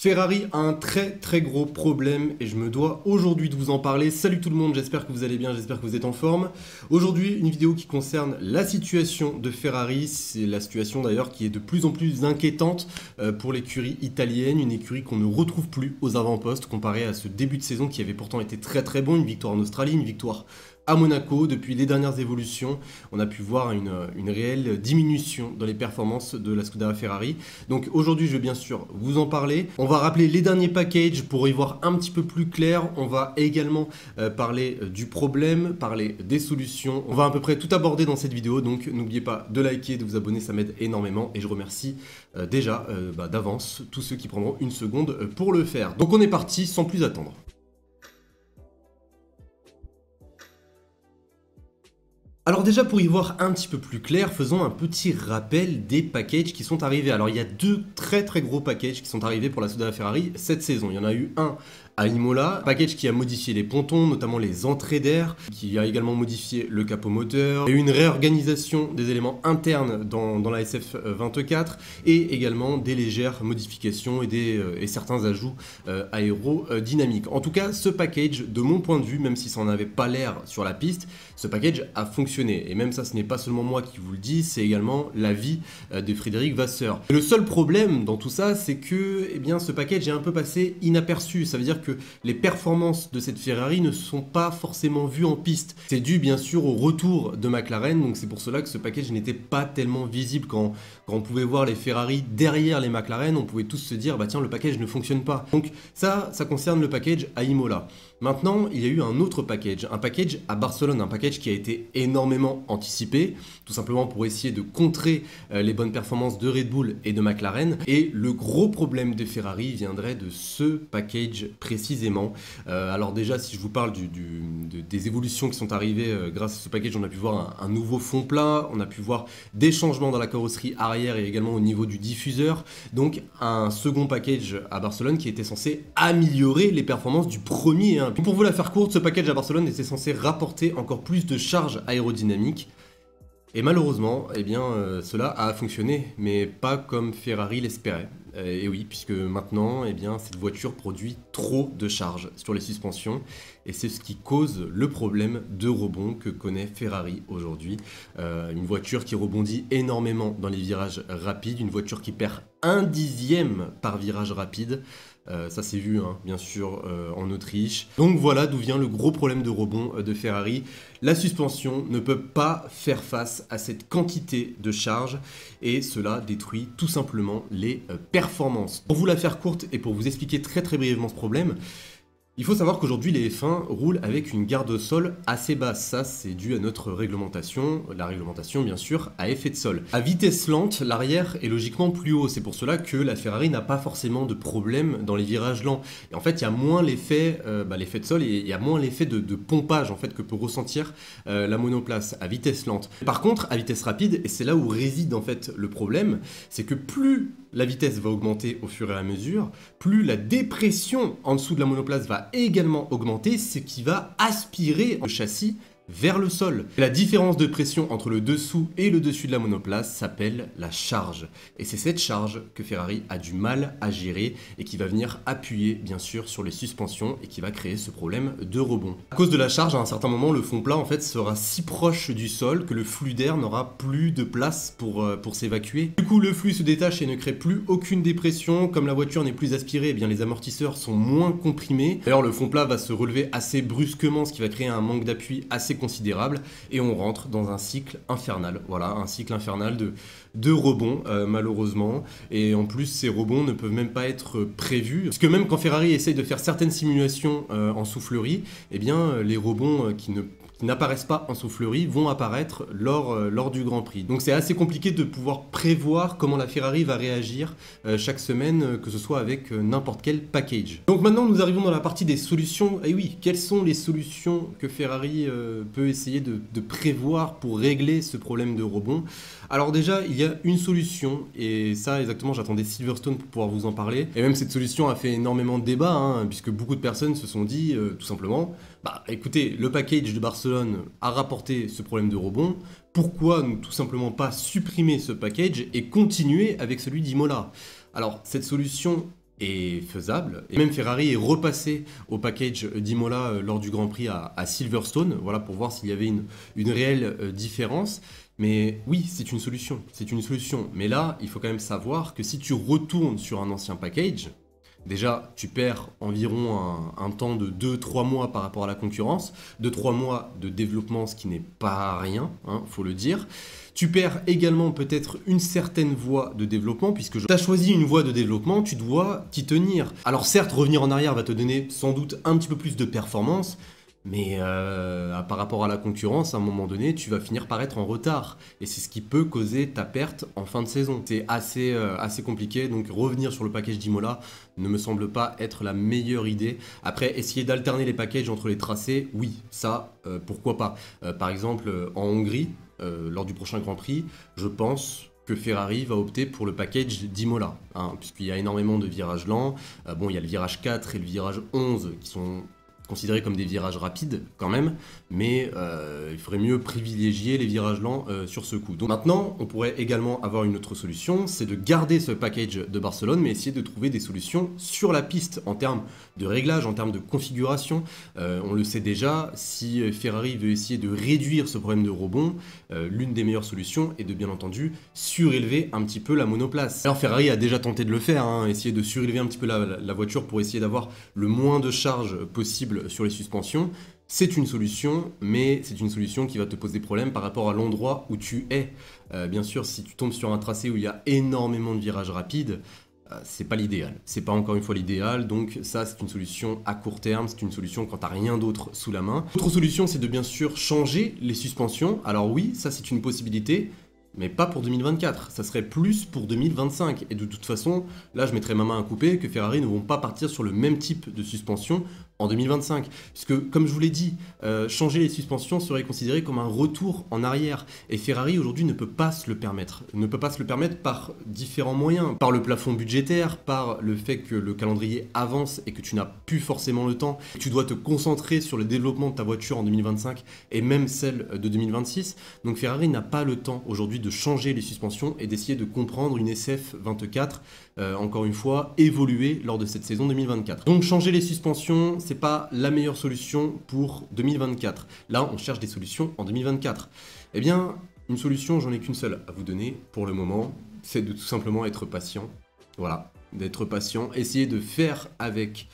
Ferrari a un très gros problème et je me dois aujourd'hui de vous en parler. Salut tout le monde, j'espère que vous allez bien, j'espère que vous êtes en forme. Aujourd'hui, une vidéo qui concerne la situation de Ferrari. C'est la situation d'ailleurs qui est de plus en plus inquiétante pour l'écurie italienne. Une écurie qu'on ne retrouve plus aux avant-postes comparé à ce début de saison qui avait pourtant été très bon. Une victoire en Australie, une victoire à Monaco. Depuis les dernières évolutions, on a pu voir une réelle diminution dans les performances de la Scuderia Ferrari. Donc aujourd'hui, je vais bien sûr vous en parler. On va rappeler les derniers packages pour y voir un petit peu plus clair. On va également parler du problème, parler des solutions. On va à peu près tout aborder dans cette vidéo, donc n'oubliez pas de liker, de vous abonner, ça m'aide énormément. Et je remercie déjà d'avance tous ceux qui prendront une seconde pour le faire. Donc on est parti sans plus attendre. Alors déjà pour y voir un petit peu plus clair, faisons un petit rappel des packages qui sont arrivés. Alors il y a deux très gros packages qui sont arrivés pour la Scuderia Ferrari cette saison. Il y en a eu un à Imola, package qui a modifié les pontons, notamment les entrées d'air, qui a également modifié le capot moteur, et une réorganisation des éléments internes dans la SF24, et également des légères modifications et certains ajouts aérodynamiques. En tout cas, ce package, de mon point de vue, même si ça n'en avait pas l'air sur la piste, ce package a fonctionné. Et même ça, ce n'est pas seulement moi qui vous le dis, c'est également l'avis de Frédéric Vasseur. Et le seul problème dans tout ça, c'est que ce package est un peu passé inaperçu. Ça veut dire que les performances de cette Ferrari ne sont pas forcément vues en piste. C'est dû bien sûr au retour de McLaren, donc c'est pour cela que ce package n'était pas tellement visible. Quand on pouvait voir les Ferrari derrière les McLaren, on pouvait tous se dire bah tiens, le package ne fonctionne pas. Donc ça concerne le package à Imola. Maintenant, il y a eu un autre package, un package à Barcelone, un package qui a été énormément anticipé, tout simplement pour essayer de contrer les bonnes performances de Red Bull et de McLaren. Et le gros problème des Ferrari viendrait de ce package précisément. Alors déjà, si je vous parle des évolutions qui sont arrivées grâce à ce package, on a pu voir un nouveau fond plat, on a pu voir des changements dans la carrosserie arrière et également au niveau du diffuseur. Donc un second package à Barcelone qui était censé améliorer les performances du premier. Pour vous la faire courte, ce package à Barcelone était censé rapporter encore plus de charge aérodynamique. Et malheureusement, cela a fonctionné, mais pas comme Ferrari l'espérait. Et oui, puisque maintenant, cette voiture produit trop de charge sur les suspensions, et c'est ce qui cause le problème de rebond que connaît Ferrari aujourd'hui. Une voiture qui rebondit énormément dans les virages rapides, une voiture qui perd 1/10 par virage rapide. Ça s'est vu bien sûr en Autriche. Donc voilà d'où vient le gros problème de rebond de Ferrari. La suspension ne peut pas faire face à cette quantité de charge et cela détruit tout simplement les performances. Pour vous la faire courte et pour vous expliquer très brièvement ce problème, il faut savoir qu'aujourd'hui les F1 roulent avec une garde au sol assez basse. Ça c'est dû à notre réglementation, la réglementation bien sûr à effet de sol. À vitesse lente, l'arrière est logiquement plus haut. C'est pour cela que la Ferrari n'a pas forcément de problème dans les virages lents. Et en fait il y a moins l'effet de sol et il y a moins l'effet de pompage en fait que peut ressentir la monoplace à vitesse lente. Par contre à vitesse rapide, et c'est là où réside en fait le problème, c'est que plus la vitesse va augmenter au fur et à mesure, plus la dépression en dessous de la monoplace va également augmenter, ce qui va aspirer le châssis vers le sol. La différence de pression entre le dessous et le dessus de la monoplace s'appelle la charge. Et c'est cette charge que Ferrari a du mal à gérer et qui va venir appuyer bien sûr sur les suspensions et qui va créer ce problème de rebond. À cause de la charge, à un certain moment, le fond plat en fait sera si proche du sol que le flux d'air n'aura plus de place pour s'évacuer. Du coup, le flux se détache et ne crée plus aucune dépression. Comme la voiture n'est plus aspirée, les amortisseurs sont moins comprimés. D'ailleurs, le fond plat va se relever assez brusquement, ce qui va créer un manque d'appui assez considérable et on rentre dans un cycle infernal. Voilà, un cycle infernal de rebonds malheureusement, et en plus ces rebonds ne peuvent même pas être prévus parce que même quand Ferrari essaye de faire certaines simulations en soufflerie, les rebonds qui n'apparaissent pas en soufflerie vont apparaître lors du Grand Prix. Donc c'est assez compliqué de pouvoir prévoir comment la Ferrari va réagir chaque semaine, que ce soit avec n'importe quel package. Donc maintenant nous arrivons dans la partie des solutions. Et oui, quelles sont les solutions que Ferrari peut essayer de prévoir pour régler ce problème de rebond? Alors déjà, il y a une solution, et ça exactement, j'attendais Silverstone pour pouvoir vous en parler. Et même cette solution a fait énormément de débats, puisque beaucoup de personnes se sont dit tout simplement, écoutez, le package de Barcelone a rapporté ce problème de rebond, pourquoi ne tout simplement pas supprimer ce package et continuer avec celui d'Imola? Alors cette solution est faisable. Et même Ferrari est repassé au package d'Imola lors du Grand Prix à Silverstone, voilà, pour voir s'il y avait une réelle différence. Mais oui, c'est une solution, c'est une solution. Mais là, il faut quand même savoir que si tu retournes sur un ancien package, déjà, tu perds environ un temps de 2-3 mois par rapport à la concurrence, 2-3 mois de développement, ce qui n'est pas rien, hein, faut le dire. Tu perds également peut-être une certaine voie de développement, puisque tu as choisi une voie de développement, tu dois t'y tenir. Alors certes, revenir en arrière va te donner sans doute un petit peu plus de performance, mais par rapport à la concurrence, à un moment donné, tu vas finir par être en retard. Et c'est ce qui peut causer ta perte en fin de saison. C'est assez compliqué, donc revenir sur le package d'Imola ne me semble pas être la meilleure idée. Après, essayer d'alterner les packages entre les tracés, oui, ça, pourquoi pas. Par exemple, en Hongrie, lors du prochain Grand Prix, je pense que Ferrari va opter pour le package d'Imola, hein, puisqu'il y a énormément de virages lents. Bon, il y a le virage 4 et le virage 11 qui sont considérés comme des virages rapides quand même, mais il faudrait mieux privilégier les virages lents sur ce coup. Donc maintenant, on pourrait également avoir une autre solution, c'est de garder ce package de Barcelone, mais essayer de trouver des solutions sur la piste en termes de réglage, en termes de configuration. On le sait déjà, si Ferrari veut essayer de réduire ce problème de rebond, l'une des meilleures solutions est de bien entendu surélever un petit peu la monoplace. Alors Ferrari a déjà tenté de le faire, hein, essayer de surélever un petit peu la voiture pour essayer d'avoir le moins de charge possible sur les suspensions. C'est une solution, mais c'est une solution qui va te poser problème par rapport à l'endroit où tu es. Bien sûr, si tu tombes sur un tracé où il y a énormément de virages rapides, c'est pas l'idéal. C'est pas encore une fois l'idéal, donc ça c'est une solution à court terme, c'est une solution quand t'as rien d'autre sous la main. Autre solution, c'est de bien sûr changer les suspensions. Alors oui, ça c'est une possibilité, mais pas pour 2024, ça serait plus pour 2025. Et de toute façon, là je mettrais ma main à couper que Ferrari ne vont pas partir sur le même type de suspension en 2025. Puisque, comme je vous l'ai dit, changer les suspensions serait considéré comme un retour en arrière. Et Ferrari aujourd'hui ne peut pas se le permettre. Ne peut pas se le permettre par différents moyens. Par le plafond budgétaire, par le fait que le calendrier avance et que tu n'as plus forcément le temps. Tu dois te concentrer sur le développement de ta voiture en 2025 et même celle de 2026. Donc Ferrari n'a pas le temps aujourd'hui de changer les suspensions et d'essayer de comprendre une SF24, encore une fois, évoluer lors de cette saison 2024. Donc changer les suspensions, c'est pas la meilleure solution pour 2024. Là, on cherche des solutions en 2024. Eh bien, une solution, j'en ai qu'une seule à vous donner pour le moment, c'est de tout simplement être patient. Voilà, d'être patient, essayer de faire avec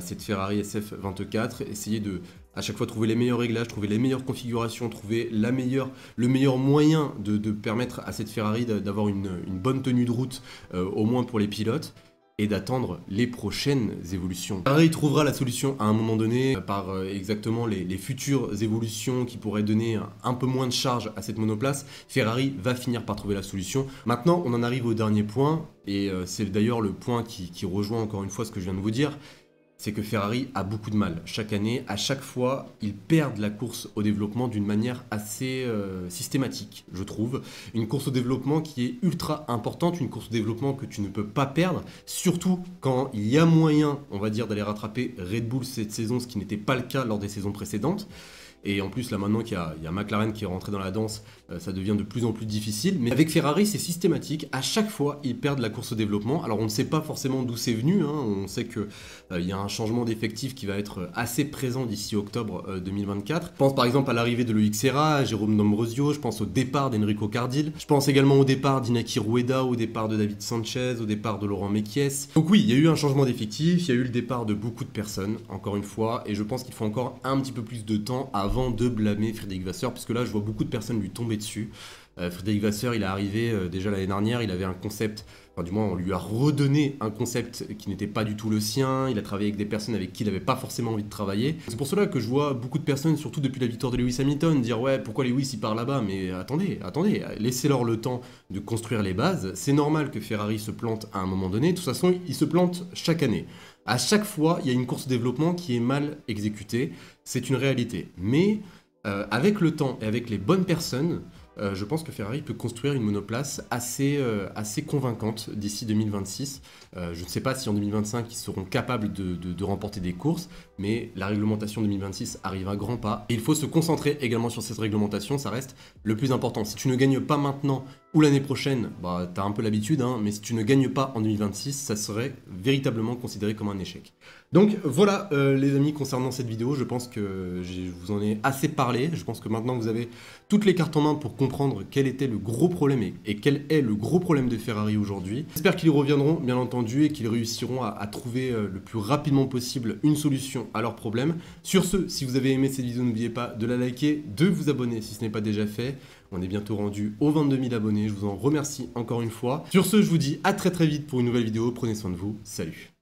cette Ferrari SF24, essayer de à chaque fois trouver les meilleurs réglages, trouver les meilleures configurations, trouver le meilleur moyen de permettre à cette Ferrari d'avoir une bonne tenue de route, au moins pour les pilotes, et d'attendre les prochaines évolutions. Ferrari trouvera la solution à un moment donné par exactement les futures évolutions qui pourraient donner un peu moins de charge à cette monoplace. Ferrari va finir par trouver la solution. Maintenant, on en arrive au dernier point, et c'est d'ailleurs le point qui rejoint encore une fois ce que je viens de vous dire. C'est que Ferrari a beaucoup de mal. Chaque année, à chaque fois, ils perdent la course au développement d'une manière assez systématique, je trouve. Une course au développement qui est ultra importante, une course au développement que tu ne peux pas perdre, surtout quand il y a moyen, on va dire, d'aller rattraper Red Bull cette saison, ce qui n'était pas le cas lors des saisons précédentes. Et en plus, là maintenant qu'il y a McLaren qui est rentré dans la danse, ça devient de plus en plus difficile. Mais avec Ferrari, c'est systématique. À chaque fois, ils perdent la course au développement. Alors on ne sait pas forcément d'où c'est venu. Hein. On sait qu'il y a un changement d'effectif qui va être assez présent d'ici octobre 2024. Je pense par exemple à l'arrivée de Loïc Serra, à Jérôme D'Ambrosio. Je pense au départ d'Enrico Cardil. Je pense également au départ d'Inaki Rueda, au départ de David Sanchez, au départ de Laurent Mekies. Donc oui, il y a eu un changement d'effectif. Il y a eu le départ de beaucoup de personnes, encore une fois. Et je pense qu'il faut encore un petit peu plus de temps avant de blâmer Frédéric Vasseur, puisque là je vois beaucoup de personnes lui tomber dessus. Frédéric Vasseur, il est arrivé déjà l'année dernière, il avait un concept, enfin du moins on lui a redonné un concept qui n'était pas du tout le sien, il a travaillé avec des personnes avec qui il n'avait pas forcément envie de travailler. C'est pour cela que je vois beaucoup de personnes, surtout depuis la victoire de Lewis Hamilton, dire ouais pourquoi Lewis il part là-bas, mais attendez, laissez-leur le temps de construire les bases. C'est normal que Ferrari se plante à un moment donné, de toute façon il se plante chaque année. À chaque fois, il y a une course de développement qui est mal exécutée, c'est une réalité. Mais avec le temps et avec les bonnes personnes, je pense que Ferrari peut construire une monoplace assez convaincante d'ici 2026. Je ne sais pas si en 2025 ils seront capables de remporter des courses, mais la réglementation 2026 arrive à grands pas. Et il faut se concentrer également sur cette réglementation, ça reste le plus important. Si tu ne gagnes pas maintenant ou l'année prochaine, bah t'as un peu l'habitude, hein, mais si tu ne gagnes pas en 2026, ça serait véritablement considéré comme un échec. Donc voilà les amis, concernant cette vidéo, je pense que je vous en ai assez parlé, je pense que maintenant vous avez toutes les cartes en main pour comprendre quel était le gros problème et quel est le gros problème de Ferrari aujourd'hui. J'espère qu'ils reviendront bien entendu et qu'ils réussiront à trouver le plus rapidement possible une solution à leurs problèmes. Sur ce, si vous avez aimé cette vidéo, n'oubliez pas de la liker, de vous abonner si ce n'est pas déjà fait. On est bientôt rendu aux 22 000 abonnés, je vous en remercie encore une fois. Sur ce, je vous dis à très vite pour une nouvelle vidéo, prenez soin de vous, salut.